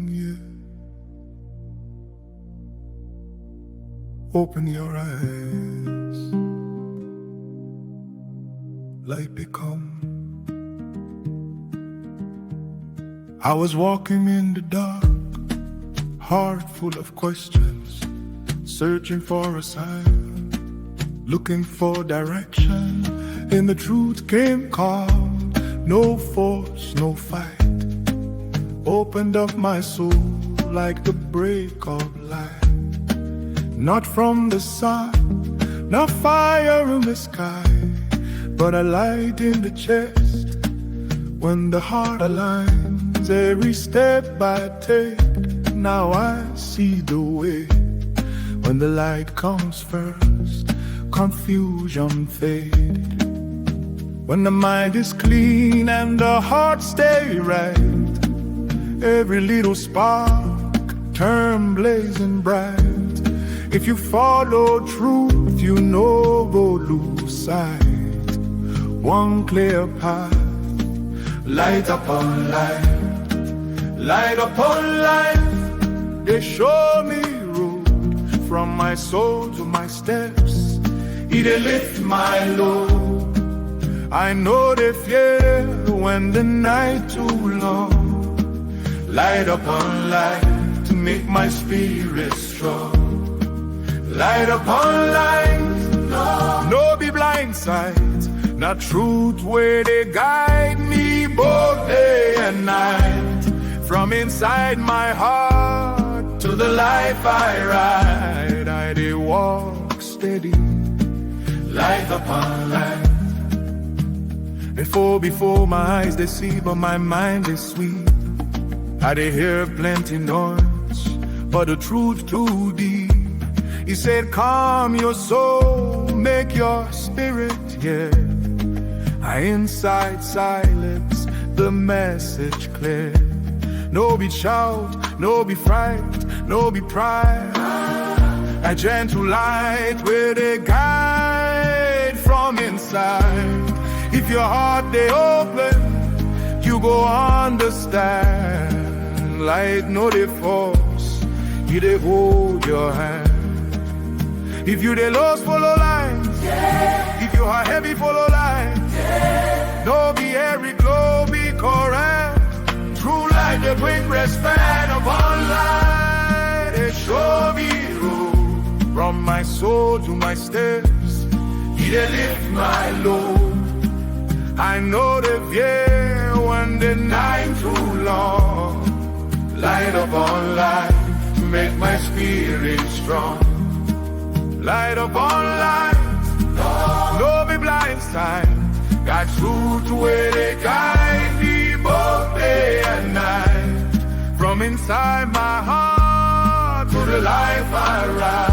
Yeah. Open your eyes, light become. I was walking in the dark, heart full of questions, searching for a sign, looking for direction. And the truth came calm, no force, no fight. Opened up my soul like the break of light. Not from the sun, not fire in the sky, but a light in the chest. When the heart aligns, every step I take, now I see the way. When the light comes first, confusion fades. When the mind is clean and the heart stay right, every little spark turn blazing bright. If you follow truth, you know go lose sight. One clear path, light upon light, light upon light. They show me road from my soul to my steps. It lift my load. I know they fear when the night too long. Light upon light to make my spirit strong. Light upon light, no be blind sight. Not truth where they guide me both day and night. From inside my heart to the life I ride, I dey walk steady, light upon light. Before my eyes they see, but my mind is sweet. I dey hear plenty noise, but the truth too deep. He said, calm your soul, make your spirit hear. I inside silence, the message clear. No be shout, no be fright, no be pride. A gentle light where they guide from inside. If your heart they open, you go understand. Light no they force, you they hold your hand. If you they lost, follow lines. Yeah. If you are heavy, follow lines. Yeah. No be every glow be correct. True light they bring respect upon light. They show me road from my soul to my steps. He they lift my load. I know the fear when the night too long. Light upon light to make my spirit strong. Light upon light, no be blind sight. Got truth where they guide me both day and night. From inside my heart to the life I ride.